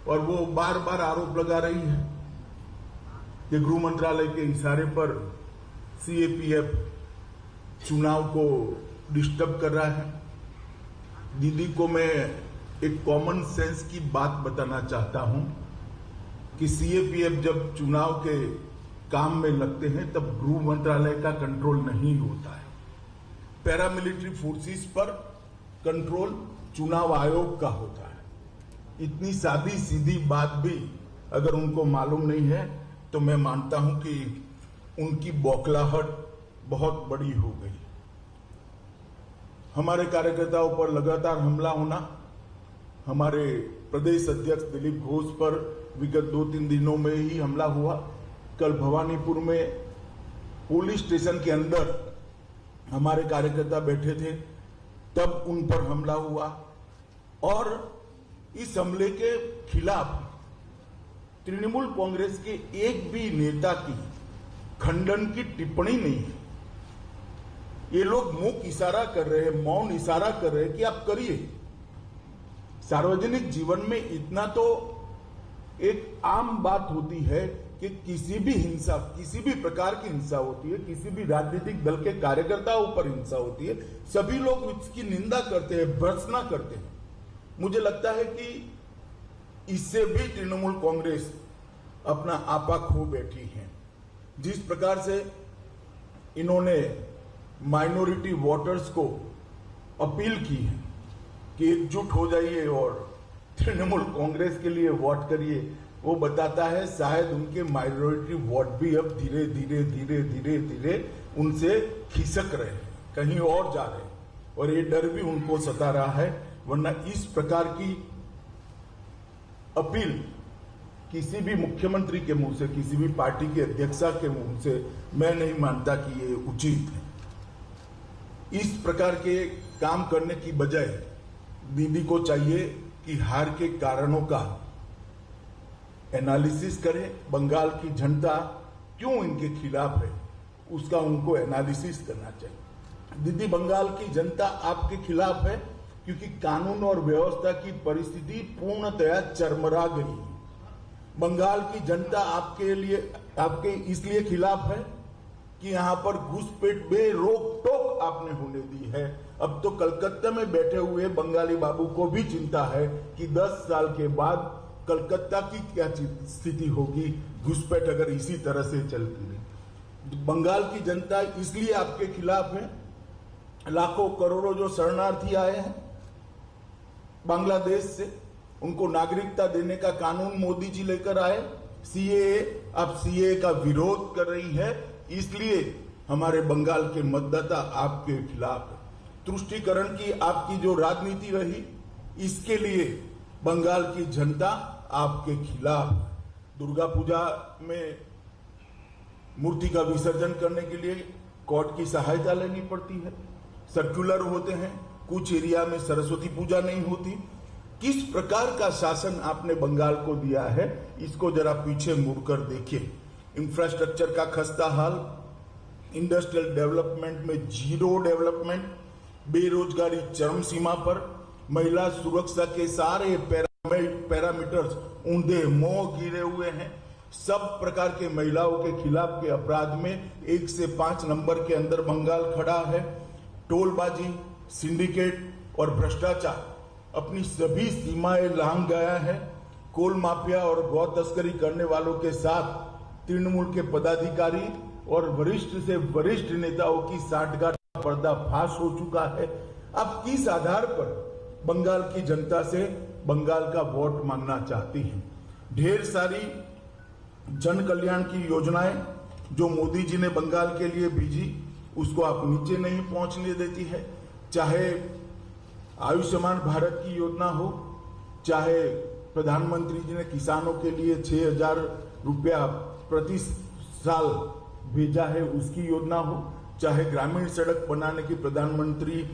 और वो बार बार आरोप लगा रही है कि गृह मंत्रालय के इशारे पर सीएपीएफ चुनाव को डिस्टर्ब कर रहा है। दीदी को मैं एक कॉमन सेंस की बात बताना चाहता हूं कि सीएपीएफ जब चुनाव के काम में लगते हैं तब गृह मंत्रालय का कंट्रोल नहीं होता है। पैरामिलिट्री फोर्सेस पर कंट्रोल चुनाव आयोग का होता है। इतनी सादी सीधी बात भी अगर उनको मालूम नहीं है तो मैं मानता हूं कि उनकी बौखलाहट बहुत बड़ी हो गई। हमारे कार्यकर्ताओं पर लगातार हमला होना, हमारे प्रदेश अध्यक्ष दिलीप घोष पर विगत 2-3 दिनों में ही हमला हुआ। कल भवानीपुर में पुलिस स्टेशन के अंदर हमारे कार्यकर्ता बैठे थे, तब उन पर हमला हुआ और इस हमले के खिलाफ तृणमूल कांग्रेस के एक भी नेता की खंडन की टिप्पणी नहीं है। ये लोग मुख इशारा कर रहे हैं, मौन इशारा कर रहे हैं कि आप करिए। सार्वजनिक जीवन में इतना तो एक आम बात होती है कि किसी भी हिंसा, किसी भी प्रकार की हिंसा होती है, किसी भी राजनीतिक दल के कार्यकर्ताओं पर हिंसा होती है, सभी लोग इसकी निंदा करते हैं, भर्त्सना करते हैं। मुझे लगता है कि इससे भी तृणमूल कांग्रेस अपना आपा खो बैठी है। जिस प्रकार से इन्होंने माइनॉरिटी वोटर्स को अपील की है कि एकजुट हो जाइए और तृणमूल कांग्रेस के लिए वोट करिए, वो बताता है शायद उनके माइनॉरिटी वोट भी अब धीरे धीरे धीरे धीरे धीरे उनसे खिसक रहे हैं, कहीं और जा रहे हैं, और ये डर भी उनको सता रहा है। वरना इस प्रकार की अपील किसी भी मुख्यमंत्री के मुंह से, किसी भी पार्टी के अध्यक्षा के मुंह से मैं नहीं मानता कि ये उचित है। इस प्रकार के काम करने की बजाय दीदी को चाहिए कि हार के कारणों का एनालिसिस करें। बंगाल की जनता क्यों इनके खिलाफ है, उसका उनको एनालिसिस करना चाहिए। दीदी, बंगाल की जनता आपके खिलाफ है क्योंकि कानून और व्यवस्था की परिस्थिति पूर्णतया चरमरा गई है। बंगाल की जनता आपके इसलिए खिलाफ है कि यहां पर घुसपैठ बेरोक टोक आपने होने दी है। अब तो कलकत्ता में बैठे हुए बंगाली बाबू को भी चिंता है कि 10 साल के बाद कलकत्ता की क्या स्थिति होगी, घुसपैठ अगर इसी तरह से चलती रही। बंगाल की जनता इसलिए आपके खिलाफ है। लाखों करोड़ों जो शरणार्थी आए हैं बांग्लादेश से, उनको नागरिकता देने का कानून मोदी जी लेकर आए। सीएए, अब सीएए का विरोध कर रही है, इसलिए हमारे बंगाल के मतदाता आपके खिलाफ है। तुष्टीकरण की आपकी जो राजनीति रही, इसके लिए बंगाल की जनता आपके खिलाफ है। दुर्गा पूजा में मूर्ति का विसर्जन करने के लिए कोर्ट की सहायता लेनी पड़ती है, सर्कुलर होते हैं, कुछ एरिया में सरस्वती पूजा नहीं होती। किस प्रकार का शासन आपने बंगाल को दिया है, इसको जरा पीछे मुड़कर देखिए। इंफ्रास्ट्रक्चर का खस्ता हाल, इंडस्ट्रियल डेवलपमेंट में जीरो डेवलपमेंट, बेरोजगारी चरम सीमा पर, महिला सुरक्षा के सारे पैरामीटर्स ऊंधे मुंह गिरे हुए हैं। सब प्रकार के महिलाओं के खिलाफ के अपराध में 1 से 5 नंबर के अंदर बंगाल खड़ा है। टोलबाजी, सिंडिकेट और भ्रष्टाचार अपनी सभी सीमाएं लांघ गया है। कोल माफिया और गौ तस्करी करने वालों के साथ तृणमूल के पदाधिकारी और वरिष्ठ से वरिष्ठ नेताओं की साठगांठ पर्दाफाश हो चुका है। अब किस आधार पर बंगाल की जनता से बंगाल का वोट मांगना चाहती हैं? ढेर सारी जन कल्याण की योजनाएं जो मोदी जी ने बंगाल के लिए भेजी, उसको आप नीचे नहीं पहुंचने देती है। चाहे आयुष्मान भारत की योजना हो, चाहे प्रधानमंत्री जी ने किसानों के लिए 6,000 रुपया प्रति साल भेजा है उसकी योजना हो, चाहे ग्रामीण सड़क बनाने की प्रधानमंत्री